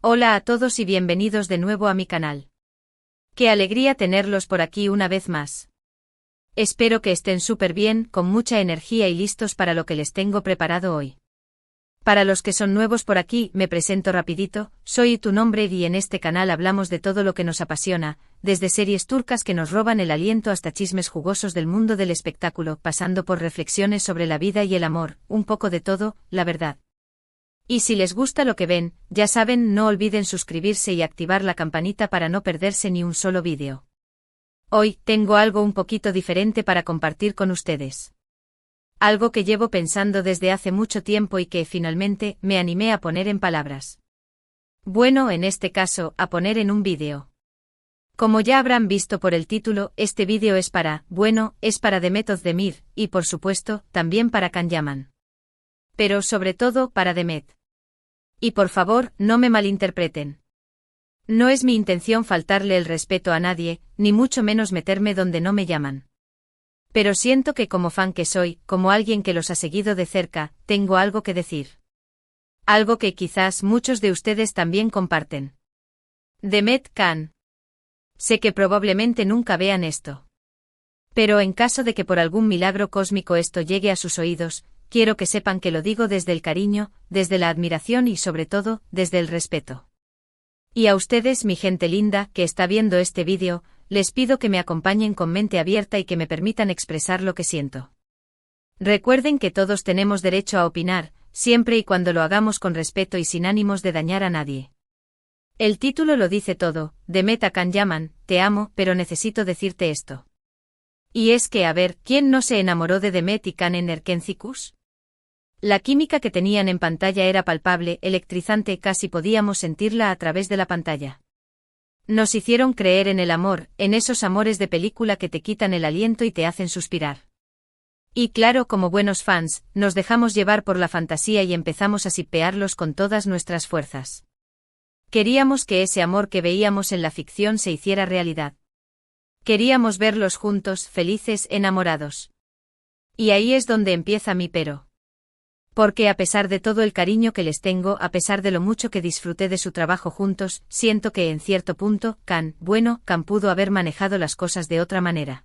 Hola a todos y bienvenidos de nuevo a mi canal. Qué alegría tenerlos por aquí una vez más. Espero que estén súper bien, con mucha energía y listos para lo que les tengo preparado hoy. Para los que son nuevos por aquí, me presento rapidito, soy Tu Nombre y en este canal hablamos de todo lo que nos apasiona, desde series turcas que nos roban el aliento hasta chismes jugosos del mundo del espectáculo, pasando por reflexiones sobre la vida y el amor, un poco de todo, la verdad. Y si les gusta lo que ven, ya saben, no olviden suscribirse y activar la campanita para no perderse ni un solo vídeo. Hoy, tengo algo un poquito diferente para compartir con ustedes. Algo que llevo pensando desde hace mucho tiempo y que, finalmente, me animé a poner en palabras. Bueno, en este caso, a poner en un vídeo. Como ya habrán visto por el título, este vídeo es para Demet Özdemir, y por supuesto, también para Can Yaman. Pero sobre todo, para Demet. Y por favor, no me malinterpreten. No es mi intención faltarle el respeto a nadie, ni mucho menos meterme donde no me llaman. Pero siento que como fan que soy, como alguien que los ha seguido de cerca, tengo algo que decir. Algo que quizás muchos de ustedes también comparten. Demet Can. Sé que probablemente nunca vean esto. Pero en caso de que por algún milagro cósmico esto llegue a sus oídos, quiero que sepan que lo digo desde el cariño, desde la admiración y sobre todo, desde el respeto. Y a ustedes, mi gente linda, que está viendo este vídeo, les pido que me acompañen con mente abierta y que me permitan expresar lo que siento. Recuerden que todos tenemos derecho a opinar, siempre y cuando lo hagamos con respeto y sin ánimos de dañar a nadie. El título lo dice todo, Demet a Can Yaman, te amo, pero necesito decirte esto. Y es que, a ver, ¿quién no se enamoró de Demet y Can en Erkencikus? La química que tenían en pantalla era palpable, electrizante, casi podíamos sentirla a través de la pantalla. Nos hicieron creer en el amor, en esos amores de película que te quitan el aliento y te hacen suspirar. Y claro, como buenos fans, nos dejamos llevar por la fantasía y empezamos a shippearlos con todas nuestras fuerzas. Queríamos que ese amor que veíamos en la ficción se hiciera realidad. Queríamos verlos juntos, felices, enamorados. Y ahí es donde empieza mi pero. Porque a pesar de todo el cariño que les tengo, a pesar de lo mucho que disfruté de su trabajo juntos, siento que en cierto punto, Can pudo haber manejado las cosas de otra manera.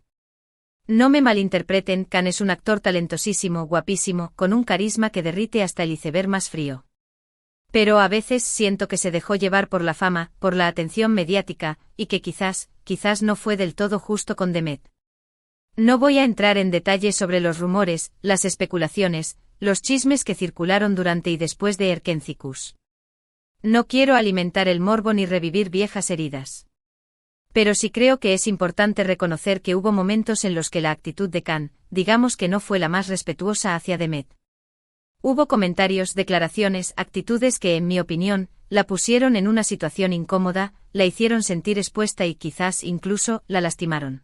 No me malinterpreten, Can es un actor talentosísimo, guapísimo, con un carisma que derrite hasta el iceberg más frío. Pero a veces siento que se dejó llevar por la fama, por la atención mediática, y que quizás no fue del todo justo con Demet. No voy a entrar en detalle sobre los rumores, las especulaciones, los chismes que circularon durante y después de Erkencikus. No quiero alimentar el morbo ni revivir viejas heridas. Pero sí creo que es importante reconocer que hubo momentos en los que la actitud de Can, digamos que no fue la más respetuosa hacia Demet. Hubo comentarios, declaraciones, actitudes que, en mi opinión, la pusieron en una situación incómoda, la hicieron sentir expuesta y quizás incluso la lastimaron.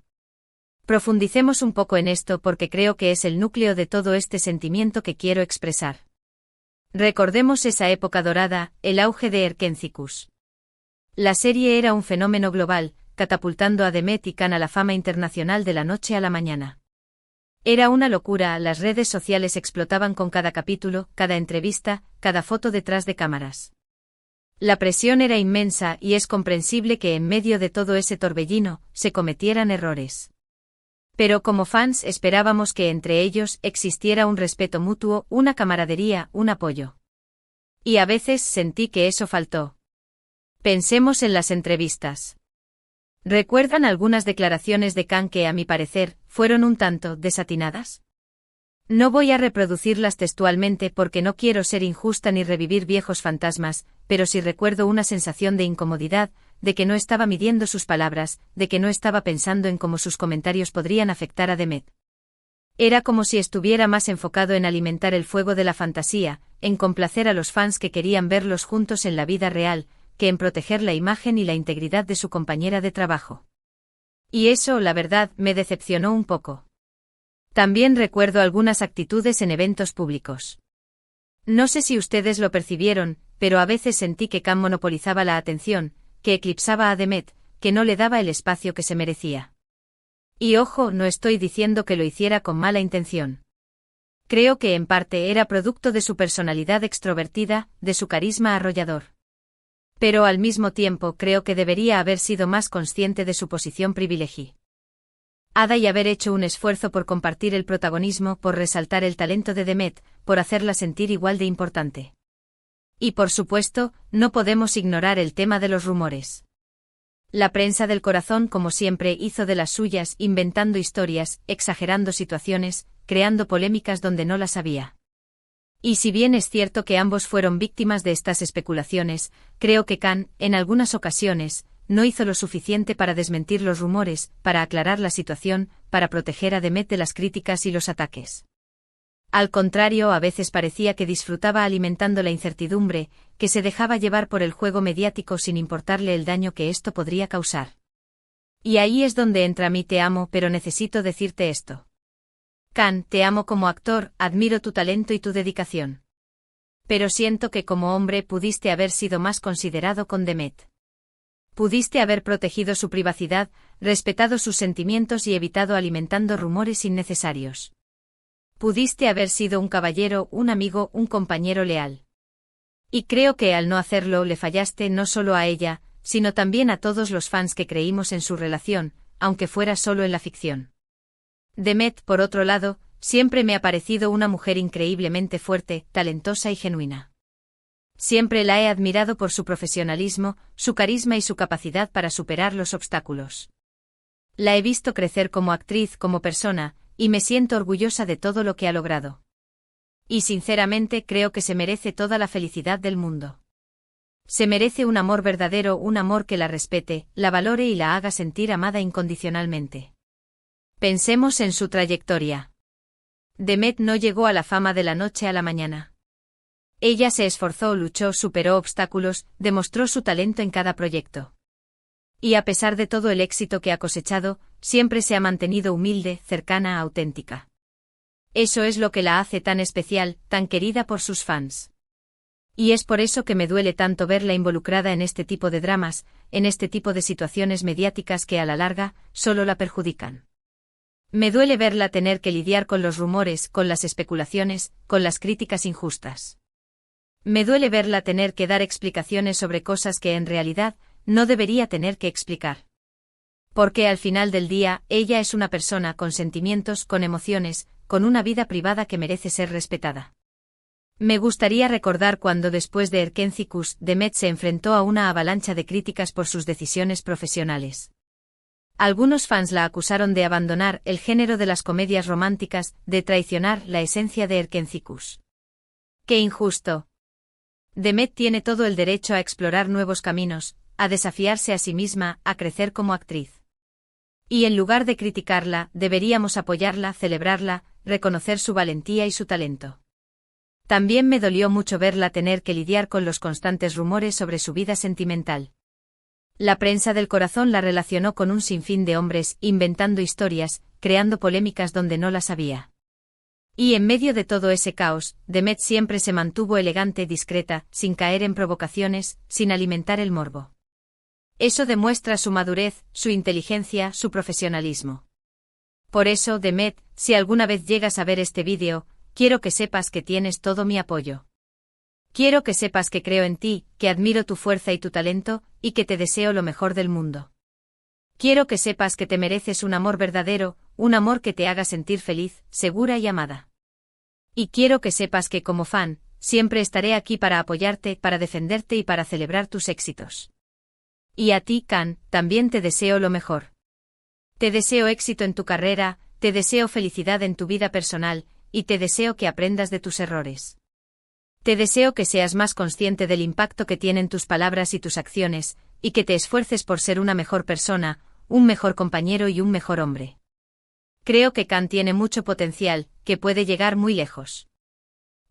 Profundicemos un poco en esto porque creo que es el núcleo de todo este sentimiento que quiero expresar. Recordemos esa época dorada, el auge de Erkencikus. La serie era un fenómeno global, catapultando a Demet y Can a la fama internacional de la noche a la mañana. Era una locura, las redes sociales explotaban con cada capítulo, cada entrevista, cada foto detrás de cámaras. La presión era inmensa y es comprensible que en medio de todo ese torbellino, se cometieran errores. Pero como fans esperábamos que entre ellos existiera un respeto mutuo, una camaradería, un apoyo. Y a veces sentí que eso faltó. Pensemos en las entrevistas. ¿Recuerdan algunas declaraciones de Can que, a mi parecer, fueron un tanto desatinadas? No voy a reproducirlas textualmente porque no quiero ser injusta ni revivir viejos fantasmas, pero sí recuerdo una sensación de incomodidad, de que no estaba midiendo sus palabras, de que no estaba pensando en cómo sus comentarios podrían afectar a Demet. Era como si estuviera más enfocado en alimentar el fuego de la fantasía, en complacer a los fans que querían verlos juntos en la vida real, que en proteger la imagen y la integridad de su compañera de trabajo. Y eso, la verdad, me decepcionó un poco. También recuerdo algunas actitudes en eventos públicos. No sé si ustedes lo percibieron, pero a veces sentí que Can monopolizaba la atención, que eclipsaba a Demet, que no le daba el espacio que se merecía. Y ojo, no estoy diciendo que lo hiciera con mala intención. Creo que en parte era producto de su personalidad extrovertida, de su carisma arrollador. Pero al mismo tiempo creo que debería haber sido más consciente de su posición privilegiada y haber hecho un esfuerzo por compartir el protagonismo, por resaltar el talento de Demet, por hacerla sentir igual de importante. Y por supuesto, no podemos ignorar el tema de los rumores. La prensa del corazón, como siempre, hizo de las suyas, inventando historias, exagerando situaciones, creando polémicas donde no las había. Y si bien es cierto que ambos fueron víctimas de estas especulaciones, creo que Khan, en algunas ocasiones, no hizo lo suficiente para desmentir los rumores, para aclarar la situación, para proteger a Demet de las críticas y los ataques. Al contrario, a veces parecía que disfrutaba alimentando la incertidumbre, que se dejaba llevar por el juego mediático sin importarle el daño que esto podría causar. Y ahí es donde entra mi te amo, pero necesito decirte esto. Khan, te amo como actor, admiro tu talento y tu dedicación. Pero siento que como hombre pudiste haber sido más considerado con Demet. Pudiste haber protegido su privacidad, respetado sus sentimientos y evitado alimentando rumores innecesarios. Pudiste haber sido un caballero, un amigo, un compañero leal. Y creo que al no hacerlo le fallaste no solo a ella, sino también a todos los fans que creímos en su relación, aunque fuera solo en la ficción. Demet, por otro lado, siempre me ha parecido una mujer increíblemente fuerte, talentosa y genuina. Siempre la he admirado por su profesionalismo, su carisma y su capacidad para superar los obstáculos. La he visto crecer como actriz, como persona, y me siento orgullosa de todo lo que ha logrado. Y sinceramente creo que se merece toda la felicidad del mundo. Se merece un amor verdadero, un amor que la respete, la valore y la haga sentir amada incondicionalmente. Pensemos en su trayectoria. Demet no llegó a la fama de la noche a la mañana. Ella se esforzó, luchó, superó obstáculos, demostró su talento en cada proyecto. Y a pesar de todo el éxito que ha cosechado, siempre se ha mantenido humilde, cercana, auténtica. Eso es lo que la hace tan especial, tan querida por sus fans. Y es por eso que me duele tanto verla involucrada en este tipo de dramas, en este tipo de situaciones mediáticas que a la larga, solo la perjudican. Me duele verla tener que lidiar con los rumores, con las especulaciones, con las críticas injustas. Me duele verla tener que dar explicaciones sobre cosas que en realidad no debería tener que explicar. Porque al final del día, ella es una persona con sentimientos, con emociones, con una vida privada que merece ser respetada. Me gustaría recordar cuando después de Erkencikus, Demet se enfrentó a una avalancha de críticas por sus decisiones profesionales. Algunos fans la acusaron de abandonar el género de las comedias románticas, de traicionar la esencia de Erkencikus. ¡Qué injusto! Demet tiene todo el derecho a explorar nuevos caminos, a desafiarse a sí misma, a crecer como actriz. Y en lugar de criticarla, deberíamos apoyarla, celebrarla, reconocer su valentía y su talento. También me dolió mucho verla tener que lidiar con los constantes rumores sobre su vida sentimental. La prensa del corazón la relacionó con un sinfín de hombres, inventando historias, creando polémicas donde no las había. Y en medio de todo ese caos, Demet siempre se mantuvo elegante, discreta, sin caer en provocaciones, sin alimentar el morbo. Eso demuestra su madurez, su inteligencia, su profesionalismo. Por eso, Demet, si alguna vez llegas a ver este vídeo, quiero que sepas que tienes todo mi apoyo. Quiero que sepas que creo en ti, que admiro tu fuerza y tu talento, y que te deseo lo mejor del mundo. Quiero que sepas que te mereces un amor verdadero, un amor que te haga sentir feliz, segura y amada. Y quiero que sepas que como fan, siempre estaré aquí para apoyarte, para defenderte y para celebrar tus éxitos. Y a ti, Khan, también te deseo lo mejor. Te deseo éxito en tu carrera, te deseo felicidad en tu vida personal, y te deseo que aprendas de tus errores. Te deseo que seas más consciente del impacto que tienen tus palabras y tus acciones, y que te esfuerces por ser una mejor persona, un mejor compañero y un mejor hombre. Creo que Khan tiene mucho potencial, que puede llegar muy lejos.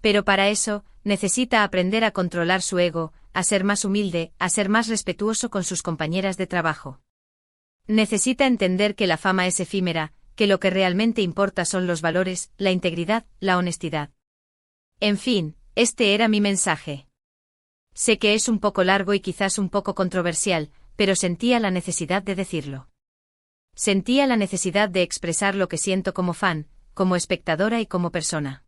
Pero para eso, necesita aprender a controlar su ego, a ser más humilde, a ser más respetuoso con sus compañeras de trabajo. Necesita entender que la fama es efímera, que lo que realmente importa son los valores, la integridad, la honestidad. En fin, este era mi mensaje. Sé que es un poco largo y quizás un poco controversial, pero sentía la necesidad de decirlo. Sentía la necesidad de expresar lo que siento como fan, como espectadora y como persona.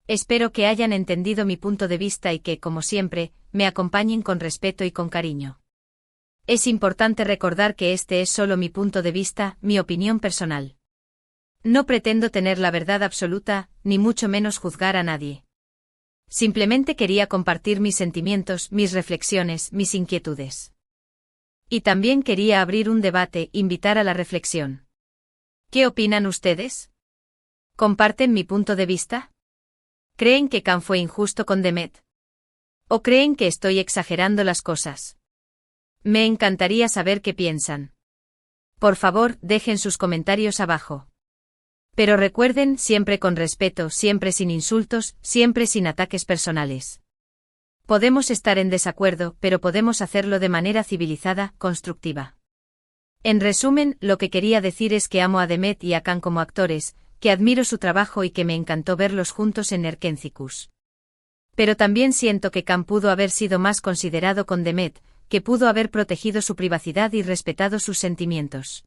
Espero que hayan entendido mi punto de vista y que, como siempre, me acompañen con respeto y con cariño. Es importante recordar que este es solo mi punto de vista, mi opinión personal. No pretendo tener la verdad absoluta, ni mucho menos juzgar a nadie. Simplemente quería compartir mis sentimientos, mis reflexiones, mis inquietudes. Y también quería abrir un debate, invitar a la reflexión. ¿Qué opinan ustedes? ¿Comparten mi punto de vista? ¿Creen que Khan fue injusto con Demet? ¿O creen que estoy exagerando las cosas? Me encantaría saber qué piensan. Por favor, dejen sus comentarios abajo. Pero recuerden, siempre con respeto, siempre sin insultos, siempre sin ataques personales. Podemos estar en desacuerdo, pero podemos hacerlo de manera civilizada, constructiva. En resumen, lo que quería decir es que amo a Demet y a Khan como actores, que admiro su trabajo y que me encantó verlos juntos en Nerkenzikus. Pero también siento que Khan pudo haber sido más considerado con Demet, que pudo haber protegido su privacidad y respetado sus sentimientos.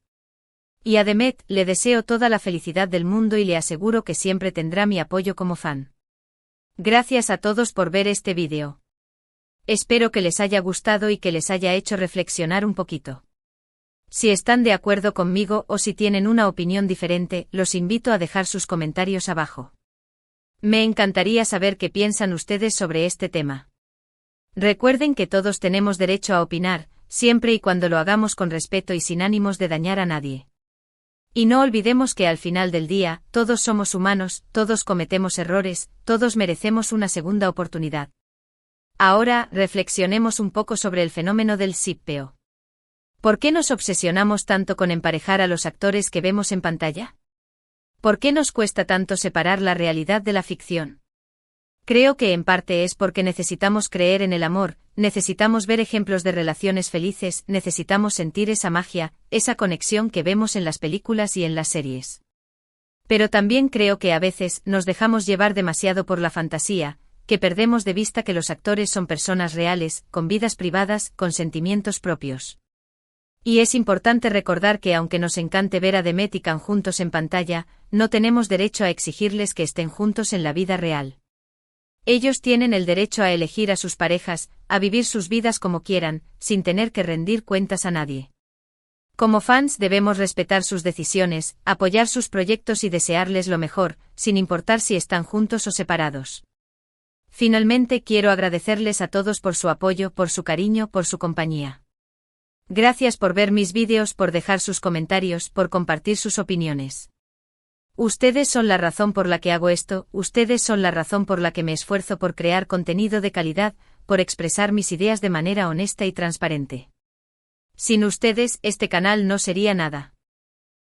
Y a Demet le deseo toda la felicidad del mundo y le aseguro que siempre tendrá mi apoyo como fan. Gracias a todos por ver este vídeo. Espero que les haya gustado y que les haya hecho reflexionar un poquito. Si están de acuerdo conmigo o si tienen una opinión diferente, los invito a dejar sus comentarios abajo. Me encantaría saber qué piensan ustedes sobre este tema. Recuerden que todos tenemos derecho a opinar, siempre y cuando lo hagamos con respeto y sin ánimos de dañar a nadie. Y no olvidemos que al final del día, todos somos humanos, todos cometemos errores, todos merecemos una segunda oportunidad. Ahora, reflexionemos un poco sobre el fenómeno del shippeo. ¿Por qué nos obsesionamos tanto con emparejar a los actores que vemos en pantalla? ¿Por qué nos cuesta tanto separar la realidad de la ficción? Creo que en parte es porque necesitamos creer en el amor, necesitamos ver ejemplos de relaciones felices, necesitamos sentir esa magia, esa conexión que vemos en las películas y en las series. Pero también creo que a veces nos dejamos llevar demasiado por la fantasía, que perdemos de vista que los actores son personas reales, con vidas privadas, con sentimientos propios. Y es importante recordar que aunque nos encante ver a Demet y Khan juntos en pantalla, no tenemos derecho a exigirles que estén juntos en la vida real. Ellos tienen el derecho a elegir a sus parejas, a vivir sus vidas como quieran, sin tener que rendir cuentas a nadie. Como fans debemos respetar sus decisiones, apoyar sus proyectos y desearles lo mejor, sin importar si están juntos o separados. Finalmente quiero agradecerles a todos por su apoyo, por su cariño, por su compañía. Gracias por ver mis vídeos, por dejar sus comentarios, por compartir sus opiniones. Ustedes son la razón por la que hago esto, ustedes son la razón por la que me esfuerzo por crear contenido de calidad, por expresar mis ideas de manera honesta y transparente. Sin ustedes, este canal no sería nada.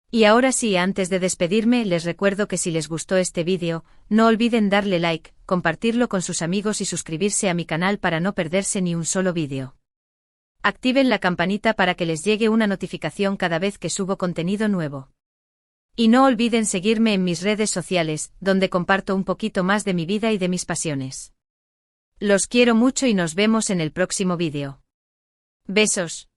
Y ahora sí, antes de despedirme, les recuerdo que si les gustó este vídeo, no olviden darle like, compartirlo con sus amigos y suscribirse a mi canal para no perderse ni un solo vídeo. Activen la campanita para que les llegue una notificación cada vez que subo contenido nuevo. Y no olviden seguirme en mis redes sociales, donde comparto un poquito más de mi vida y de mis pasiones. Los quiero mucho y nos vemos en el próximo vídeo. Besos.